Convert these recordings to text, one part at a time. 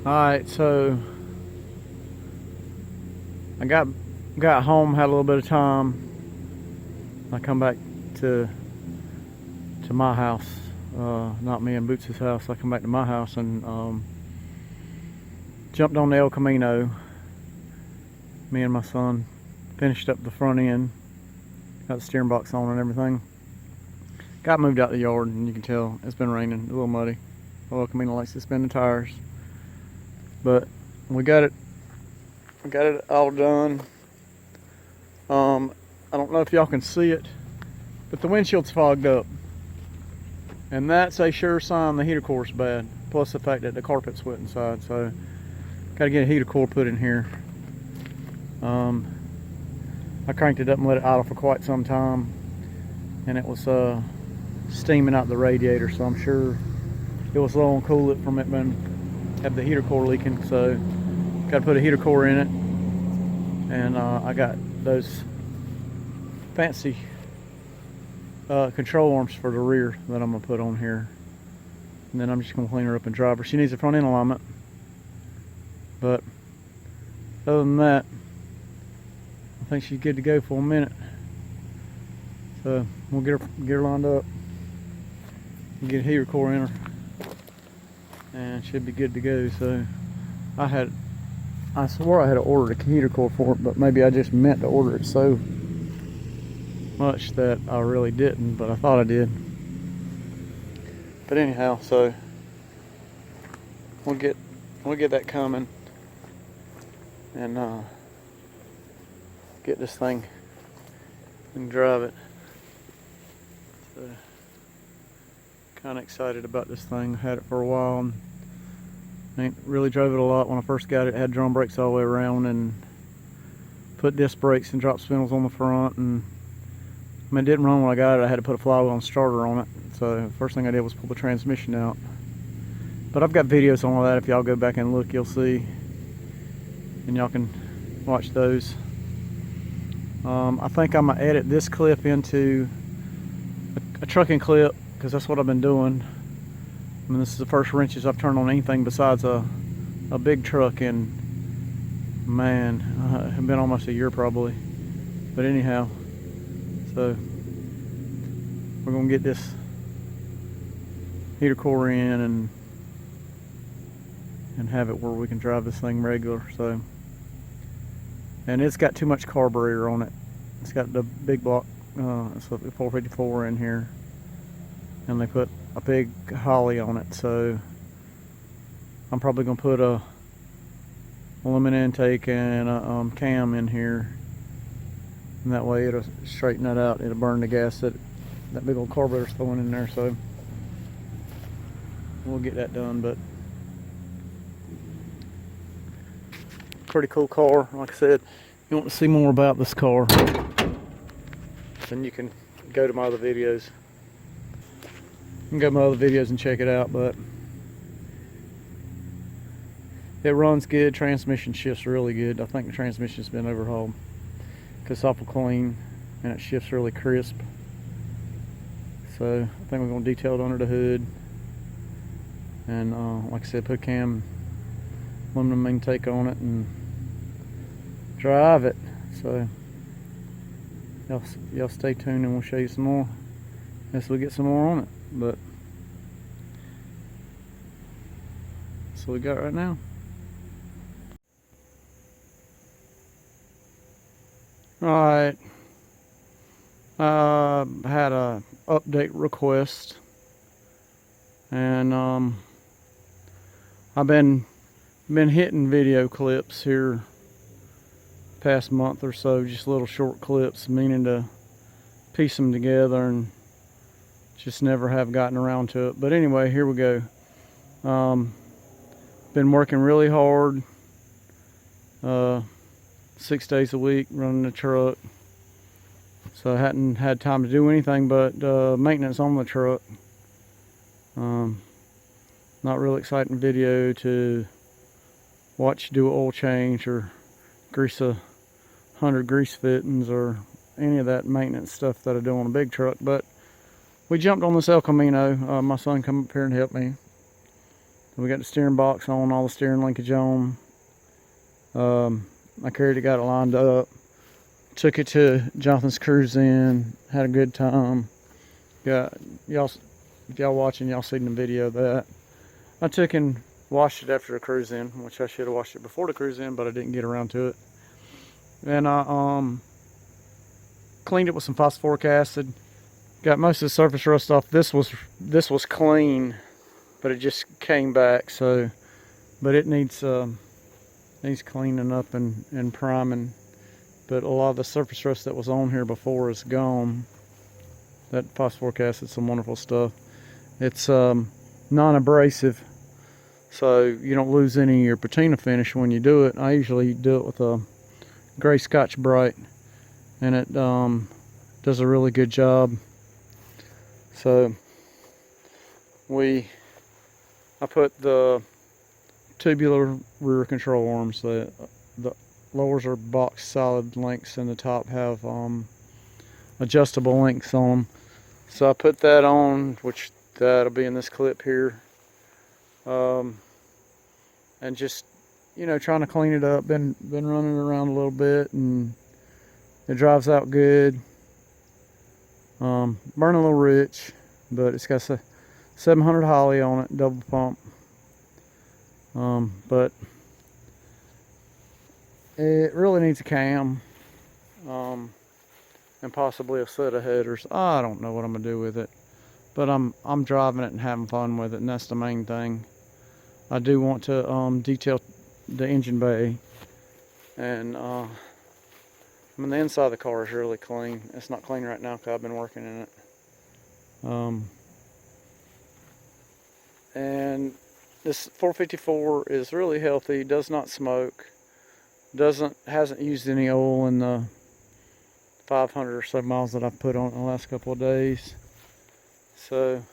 Alright, so I got home, had a little bit of time. I come back to my house, not me and Boots' house. I come back to my house and jumped on the El Camino. Me and my son finished up the front end, got the steering box on and everything. Got moved out the yard, and you can tell it's been raining, a little muddy. The El Camino likes to spin the tires, but we got it all done. I don't know if y'all can see it, but the windshield's fogged up, and that's a sure sign the heater core's bad, plus the fact that the carpet's wet inside. So gotta get a heater core put in here. I cranked it up and let it idle for quite some time, and it was steaming out the radiator, so I'm sure it was low on coolant from it have the heater core leaking. So got to put a heater core in it, and I got those fancy control arms for the rear that I'm gonna put on here, and then I'm just gonna clean her up and drive her. She needs a front end alignment, but other than that, I think she's good to go for a minute. So we'll get her lined up, get a heater core in her, and should be good to go. So I swore I had ordered a heater core for it, but maybe I just meant to order it so much that I really didn't, but I thought I did. But anyhow, so we'll get that coming, and get this thing and drive it. So kind of excited about this thing. Had it for a while and ain't really drove it a lot. When I first got it, it had drum brakes all the way around and put disc brakes and drop spindles on the front, and I mean, it didn't run when I got it. I had to put a flywheel and starter on it. So the first thing I did was pull the transmission out. But I've got videos on all that. If y'all go back and look, you'll see, and y'all can watch those. I think I'm gonna edit this clip into a trucking clip, because that's what I've been doing. I mean, this is the first wrenches I've turned on anything besides a big truck in, man, it's been almost a year probably. But anyhow, so we're gonna get this heater core in and have it where we can drive this thing regular. So, and it's got too much carburetor on it. It's got the big block, it's a 454 in here, and they put a big Holly on it. So I'm probably gonna put a lemon intake and a cam in here, and that way it'll straighten that out. It'll burn the gas that big old carburetor's throwing in there. So we'll get that done. But pretty cool car. Like I said, you want to see more about this car, then you can go to my other videos. You can go to my other videos and check it out. But it runs good. Transmission shifts really good. I think the transmission's been overhauled, because it's awful clean and it shifts really crisp. So I think we're going to detail it under the hood, and like I said, put cam aluminum intake on it and drive it. So y'all stay tuned, and we'll show you some more as we get some more on it. But that's what we got right now. Alright, I had a update request, and I've been hitting video clips here past month or so, just little short clips, meaning to piece them together, and just never have gotten around to it. But anyway, here we go. Been working really hard, 6 days a week running the truck, so I hadn't had time to do anything but maintenance on the truck. Not real exciting video to watch do an oil change or grease 100 grease fittings or any of that maintenance stuff that I do on a big truck. But we jumped on this El Camino. My son come up here and helped me, We got the steering box on, all the steering linkage on. I carried it, got it lined up. Took it to Jonathan's Cruise In, had a good time. Got y'all, if y'all watching, y'all seen the video of that. I took and washed it after the cruise in, which I should have washed it before the cruise in, but I didn't get around to it. And I cleaned it with some phosphoric acid. Got most of the surface rust off. This was clean, but it just came back. So, but it needs cleaning up and priming. But a lot of the surface rust that was on here before is gone. That phosphoric acid, some wonderful stuff. It's non-abrasive, so you don't lose any of your patina finish when you do it. I usually do it with a gray Scotch Brite, and it does a really good job. So I put the tubular rear control arms. The lowers are box solid links, and the top have adjustable links on them. So I put that on, which that'll be in this clip here, and just, you know, trying to clean it up. Been running around a little bit, and it drives out good. Burning a little rich, but it's got a 700 Holly on it, double pump. But it really needs a cam, and possibly a set of headers. I don't know what I'm gonna do with it, but I'm driving it and having fun with it, and that's the main thing. I do want to detail the engine bay, and I mean, the inside of the car is really clean. It's not clean right now because I've been working in it. And this 454 is really healthy. Does not smoke. Hasn't used any oil in the 500 or so miles that I've put on it in the last couple of days. So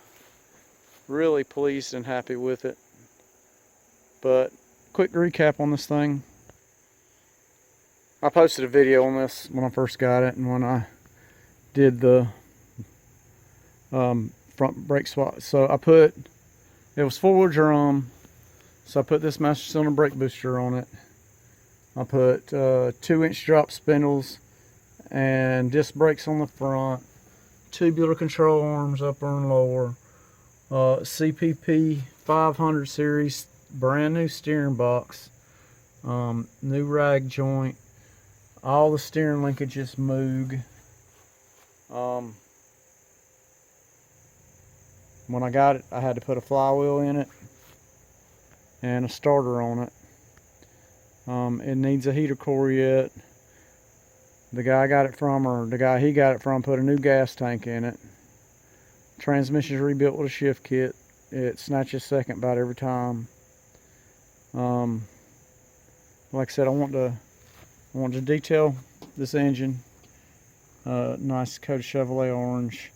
really pleased and happy with it. But quick recap on this thing. I posted a video on this when I first got it, and when I did the front brake swap. So it was 4-wheel drum, so I put this master cylinder brake booster on it. I put 2-inch drop spindles and disc brakes on the front, tubular control arms upper and lower, CPP 500 series, brand new steering box, new rag joint, all the steering linkages Moog. When I got it, I had to put a flywheel in it and a starter on it. It needs a heater core yet. The guy I got it from, or the guy he got it from, put a new gas tank in it. Transmission's rebuilt with a shift kit. It snatches second about every time. Like I said, I want to detail this engine. Nice coat of Chevrolet orange,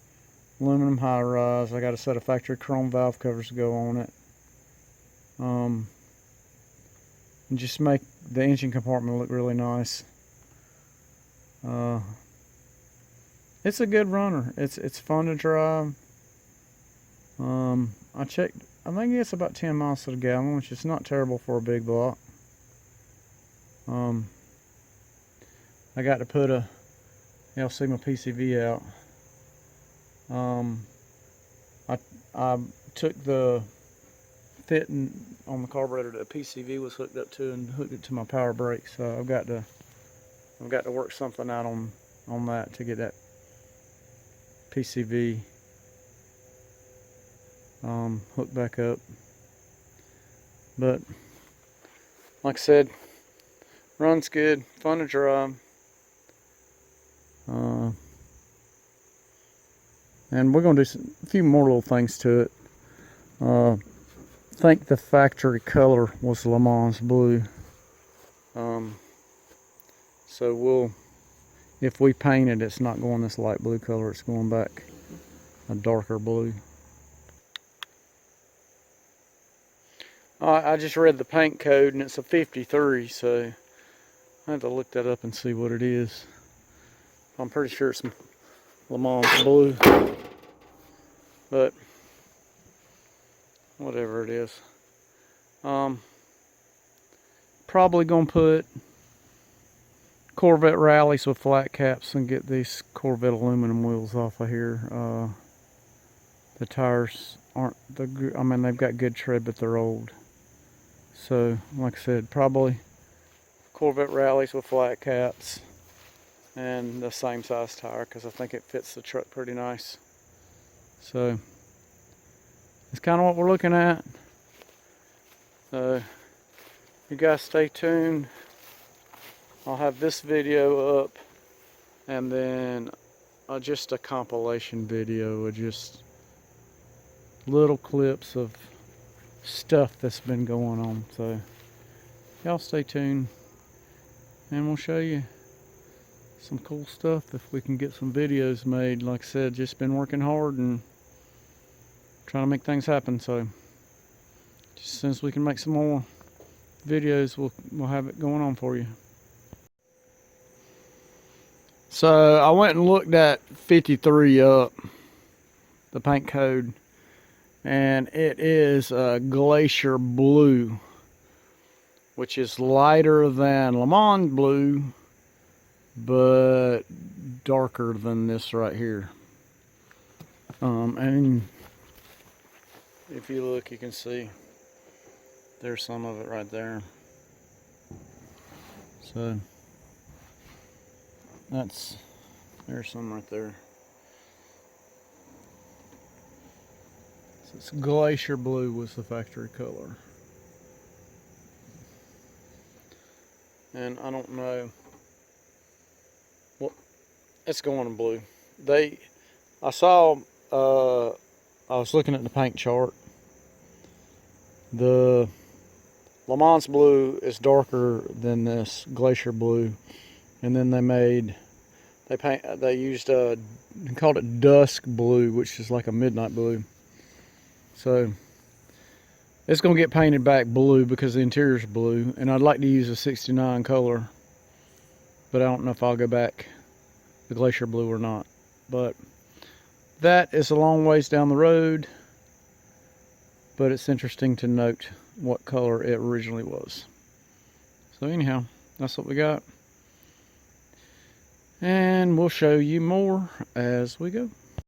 aluminum high rise. I got a set of factory chrome valve covers to go on it. And just make the engine compartment look really nice. It's a good runner. It's fun to drive. I checked. I think it's about 10 miles to the gallon, which is not terrible for a big block. I got to put y'all see my PCV out. I took the fitting on the carburetor that the PCV was hooked up to and hooked it to my power brake. So I've got to work something out on that to get that PCV hooked back up. But like I said, runs good, fun to drive. And we're going to do a few more little things to it. I think the factory color was Le Mans blue. So if we paint it, it's not going this light blue color, it's going back a darker blue. I just read the paint code and it's a 53, so I have to look that up and see what it is. I'm pretty sure it's Le Mans blue, but whatever it is. Probably gonna put Corvette rallies with flat caps and get these Corvette aluminum wheels off of here. The tires aren't I mean, they've got good tread, but they're old. So, like I said, probably Corvette rallies with flat caps and the same size tire, because I think it fits the truck pretty nice. So, it's kind of what we're looking at. You guys stay tuned. I'll have this video up, and then just a compilation video of just little clips of stuff that's been going on. So y'all stay tuned, and we'll show you some cool stuff if we can get some videos made. Like I said, just been working hard and trying to make things happen. So just as soon as we can make some more videos, we'll have it going on for you. So I went and looked at 53 up, the paint code, and it is a glacier blue, which is lighter than Le Mans blue, but darker than this right here. And if you look, you can see there's some of it right there. So there's some right there. So it's glacier blue was the factory color. And I don't know, well, it's going in blue. I saw, I was looking at the paint chart. The Le Mans blue is darker than this glacier blue, and then they used they called it dusk blue, which is like a midnight blue. So it's gonna get painted back blue because the interior's blue, and I'd like to use a 69 color, but I don't know if I'll go back the glacier blue or not. But that is a long ways down the road, but it's interesting to note what color it originally was. So anyhow, that's what we got, and we'll show you more as we go.